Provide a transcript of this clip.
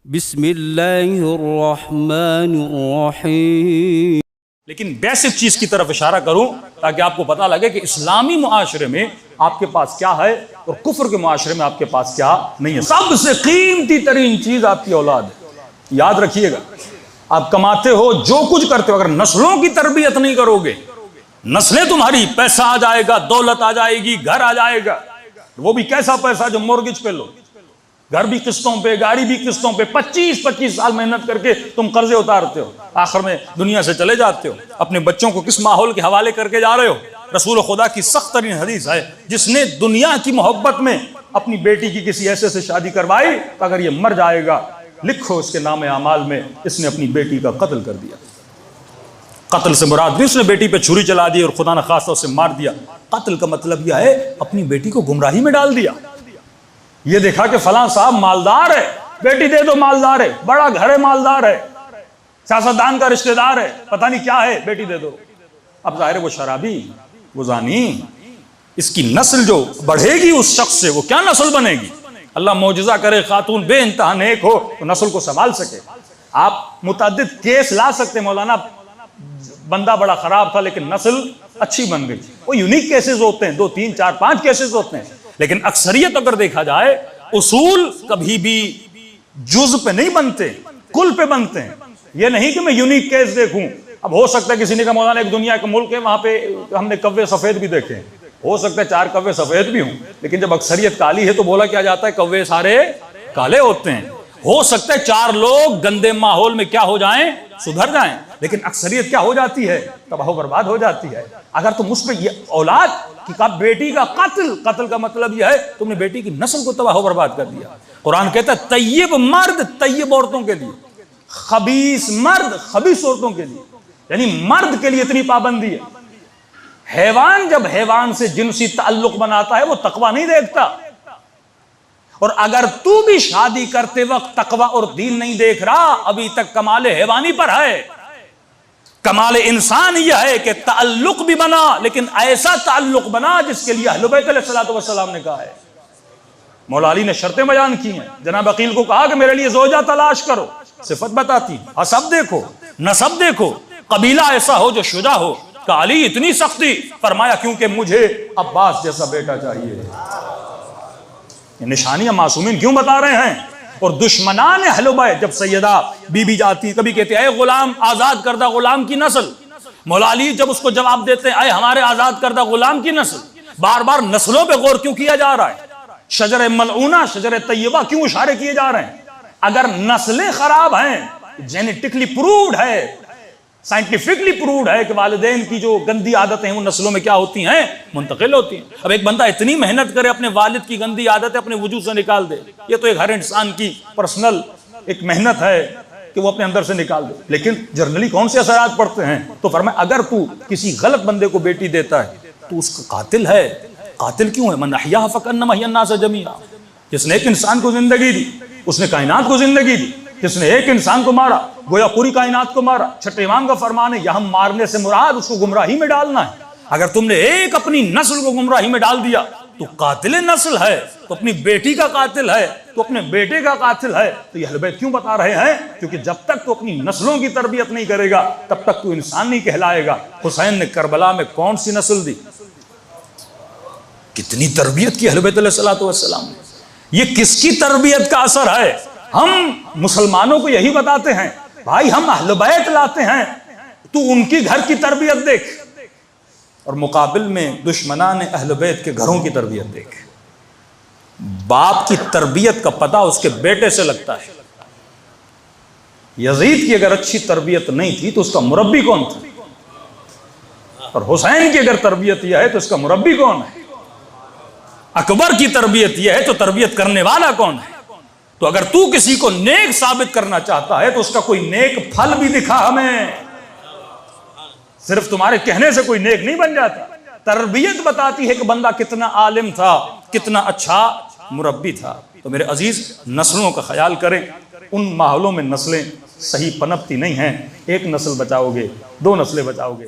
बिस्मिल्लाहिर्रहमानिर्रहीम। लेकिन बेसिक चीज की तरफ इशारा करूं ताकि आपको पता लगे कि इस्लामी मुआशरे में आपके पास क्या है और कुफ्र के मुआशरे में आपके पास क्या नहीं है। सबसे कीमती तरीन चीज आपकी औलाद है, याद रखिएगा। आप कमाते हो, जो कुछ करते हो, अगर नस्लों की तरबियत नहीं करोगे, नस्लें तुम्हारी, पैसा आ जाएगा, दौलत आ जाएगी, घर आ जाएगा, वो भी कैसा पैसा जो मोर्गेज पे लो, घर भी किस्तों पे, गाड़ी भी किस्तों पे, 25-25 साल मेहनत करके तुम कर्जे उतारते हो, आखिर में दुनिया से चले जाते हो। अपने बच्चों को किस माहौल के हवाले करके जा रहे हो? रसूल खुदा की सख्त तरीन हदीस है, जिसने दुनिया की मोहब्बत में अपनी बेटी की किसी ऐसे से शादी करवाई, अगर ये मर जाएगा, लिखो उसके नाम आमाल में इसने अपनी बेटी का कत्ल कर दिया। कत्ल से मुराद नहीं उसने बेटी पे छुरी चला दी और खुदा न खास्ता उसे मार दिया। कत्ल का मतलब यह है अपनी बेटी को गुमराही में डाल दिया। ये देखा कि फलां साहब मालदार है, बेटी दे दो, मालदार है, बड़ा घर है, मालदार है, सियासतदान का रिश्तेदार है, पता नहीं क्या है, बेटी दे दो। अब जाहिर है वो शराबी, वो जानी, इसकी नस्ल जो बढ़ेगी उस शख्स से, वो क्या नस्ल बनेगी? अल्लाह मौजज़ा करे, खातून बेइंतहा नेक हो तो नस्ल को संभाल सके। आप मुतअद्दिद केस ला सकते, मौलाना बंदा बड़ा खराब था लेकिन नस्ल अच्छी बन गई। वो यूनिक केसेस होते हैं, 2, 3, 4, 5 केसेस होते हैं, लेकिन अक्सरियत अगर देखा जाए, उसूल कभी भी जुज़ पे नहीं बनते, कुल पे बनते हैं। ये नहीं कि मैं यूनिक केस देखूं। अब हो सकता है किसी ने कहा मौलाना एक दुनिया का मुल्क है, वहां पे हमने कव्वे सफेद भी देखे, हो सकता है 4 कव्वे सफेद भी हों, लेकिन जब अक्सरियत काली है तो बोला क्या जाता है, कव्वे सारे काले होते हैं। हो सकता है 4 लोग गंदे माहौल में क्या हो जाएं, सुधर जाएं, लेकिन अक्सरियत क्या हो जाती है, तबाह बर्बाद हो जाती है। अगर तुम उस पर ये औलाद की बेटी का कत्ल का मतलब यह है तुमने बेटी की नस्ल को तबाह बर्बाद कर दिया। कुरान कहता है तय्यब मर्द तय्यब औरतों के लिए, खबीस मर्द खबीस औरतों के लिए, यानी मर्द के लिए इतनी पाबंदी है। हैवान जब हैवान से जिनसी ताल्लुक बनाता है वो तकवा नहीं देखता, और अगर तू भी शादी करते वक्त तकवा और दीन नहीं देख रहा, अभी तक कमाल हैवानी पर है। कमाल इंसान यह है कि ताल्लुक भी बना, लेकिन ऐसा ताल्लुक बना जिसके लिए अहले बैत अलैहिस्सलातु वस्सलाम ने कहा है। मौला अली ने शर्तें बयान की हैं। जनाब अकील को कहा कि मेरे लिए ज़ौजा तलाश करो, सिफत बताती, हसब देखो, नसब देखो, कबीला ऐसा हो जो शुजा हो। का अली इतनी सख्ती, फरमाया क्योंकि मुझे अब्बास जैसा बेटा चाहिए। ये निशानियां मासूमीन क्यों बता रहे हैं? और दुश्मनान अहले बैत जब सैयदा बीबी जाती, कभी कहते हैं गुलाम, आजाद करदा गुलाम की नस्ल। मौला अली जब उसको जवाब देते हैं, हमारे आजाद करदा गुलाम की नस्ल। बार बार नस्लों पे गौर क्यों किया जा रहा है? शजर मलऊना, शजर तैयबा क्यों इशारे किए जा रहे हैं? अगर नस्लें खराब हैं, जेनेटिकली प्रूव्ड है, साइंटिफिकली प्रूव्ड है कि वालिदैन की जो गंदी आदतें हैं वो नस्लों में क्या होती हैं, मुंतकिल होती हैं। अब एक बंदा इतनी मेहनत करे अपने वालिद की गंदी आदतें अपने वजूद से निकाल दे, ये तो एक हर इंसान की पर्सनल एक मेहनत है कि वो अपने अंदर से निकाल दे। लेकिन जर्नली कौन से असरात पड़ते हैं? तो फरमाया अगर तू किसी गलत बंदे को बेटी देता है तो उसका कातिल है। कातिल क्यों है? मन अहया फकन्नमा अहया अन्नास जमीआ, जिसने एक इंसान को जिंदगी दी, उसने कायनात को जिंदगी दी। जिसने एक इंसान को मारा, गोया पूरी कायनात को मारा। छठे इमाम का फरमान है, यहां मारने से मुराद उसको गुमराही में डालना है। अगर तुमने एक अपनी नस्ल को गुमराही में डाल दिया तो कातिल नस्ल है, तो अपनी बेटी का कातिल है, तो अपने बेटे का कातिल है। तो ये अहले बैत क्यों बता रहे हैं? क्योंकि जब तक तो अपनी नस्लों की तरबियत नहीं करेगा तब तक तो इंसान नहीं कहलाएगा। हुसैन ने करबला में कौन सी नस्ल दी? कितनी तरबियत की अहले बैत अलैहिस्सलातु वस्सलाम ने। ये किसकी तरबियत का असर है? हम मुसलमानों को यही बताते हैं, भाई हम अहले बैत लाते हैं, तू उनकी घर की तरबियत देख, और मुकाबिल में दुश्मनान अहले बैत के घरों की तरबियत देख। बाप की तरबियत का पता उसके बेटे से लगता है। यजीद की अगर अच्छी तरबियत नहीं थी तो उसका मुरब्बी कौन था? और हुसैन की अगर तरबियत यह है तो उसका मुरब्बी कौन है? अकबर की तरबियत यह है तो तरबियत करने वाला कौन है? तो अगर तू किसी को नेक साबित करना चाहता है तो उसका कोई नेक फल भी दिखा हमें। सिर्फ तुम्हारे कहने से कोई नेक नहीं बन जाता। तरबियत बताती है कि बंदा कितना आलिम था, कितना अच्छा मुरब्बी था। तो मेरे अजीज, नस्लों का ख्याल करें। उन माहौलों में नस्लें सही पनपती नहीं हैं। एक नस्ल बचाओगे, 2 नस्लें बचाओगे।